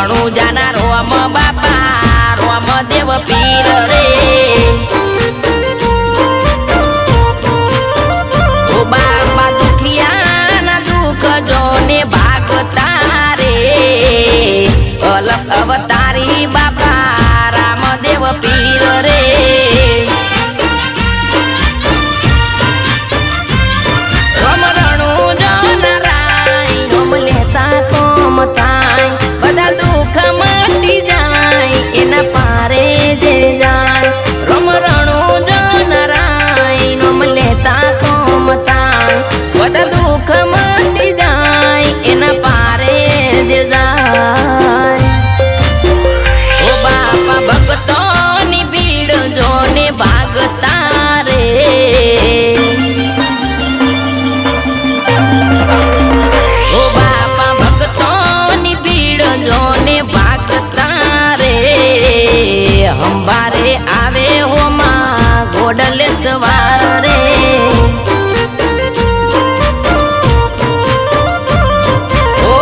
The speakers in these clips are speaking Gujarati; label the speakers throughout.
Speaker 1: રણુજાના રોમ બાપા રોમદેવ પીર રે ઓ બાપા દુખિયાના દુઃખ જોને ભાગતા રે અલગ અવતારી બાપા રામદેવ પીર રે રોમ રણુજાના રાય રોમ લેતા કોમ થાય બધા દુઃખ મટી જાય એના પારે જે જાય રોમ રણુજાના રાય રોમ લેતા કોમ થાય બધા દુઃખ મટી જાય એના પારે જે જાય ઓ બાપા ભક્તોની ભીડ જોને ભાગતા રે ઓ બાપા ભક્તોની ભીડ જોને ભાગતા રે અંબારે આવે હો માં ઘોડલે સવાર રે ઓ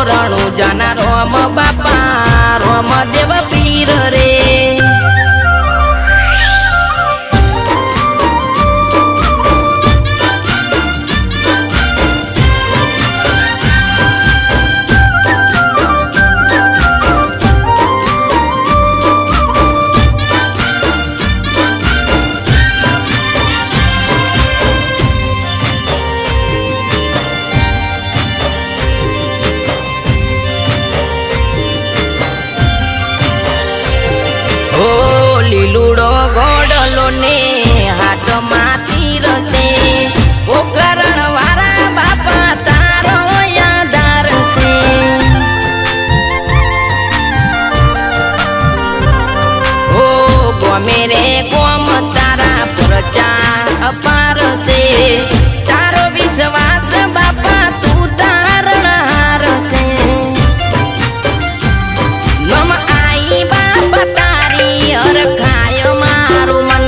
Speaker 1: રણુજાના રોમ બાપા રોમદેવ પીર રે લીલુડો ગોડલો ને હાથમાં તીર છે ઓ કરણ વાળા બાપા તારો યાદાર છે ઓ ગમે રે કોમ તારા પ્રચાર અપાર છે તારો વિશ્વાસ બાપા તું તારણહાર છે નમ આઈ બાપા તારી અરખાય મારું મન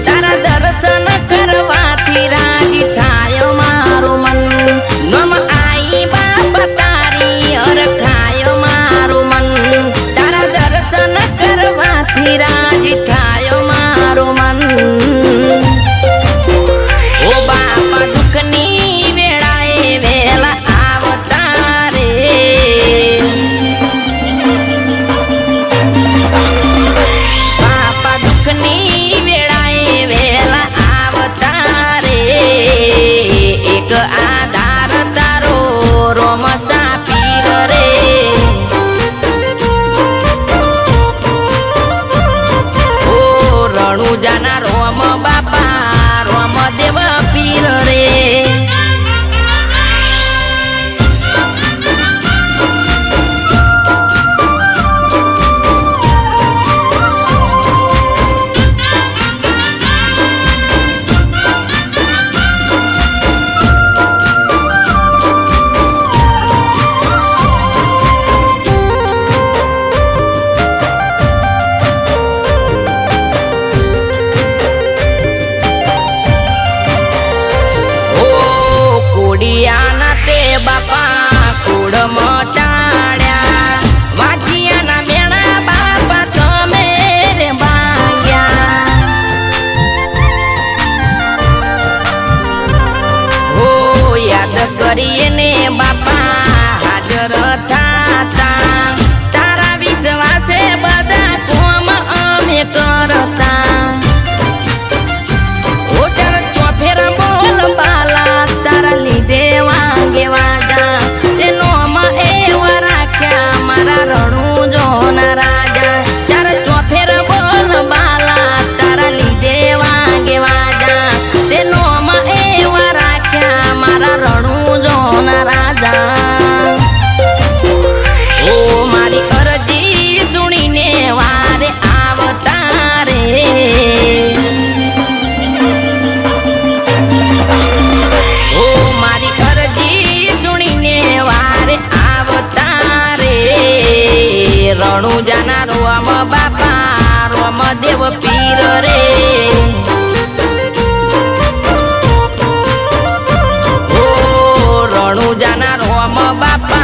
Speaker 1: તારા દર્શન કરવાથી રાજી થાય મારું મન નમ આઈ બાપા તારી અરખાય મારું મન તારા દર્શન કરવાથી રાજી થાય મારું મન ઓ બાપા દુઃખની વેળાએ વેલા આવતા રે બાપા દુઃખની વેળાએ વેલા આવતા રે એક આધાર તારો રોમ સાપીર રે ઓ રણુજાના રોમ બાપા રોમદેવ પીર રે કોડિયાના તે બાપા કુળ મટાડ્યા વાજિયાના મેણા બાપા તમે રે ભાંગ્યા હો યાદ કરીએ ને બાપા હાજર થાતા તારા વિશ્વાસે બધા કોમ અમે કરતા ઓ ચાર ચોફેર બોલ બાલા તારા લીધે વાગે વાજા તેનો માં એવા રાખ્યા મારા રણુજોના રાજા ચાર ચોફેર બોલ બાલા તારા લીધે વાગે વાજા તેનો માં એવા રાખ્યા મારા રણુજોના રાજા ઓ મારી અરજી સુણીને વારે આવતા રે ઓ મારી અરજી સુણીને વારે આવતા રે રણુજાના રોમ બાપા રોમદેવ પીર રે ઓ રણુજાના રોમ બાપા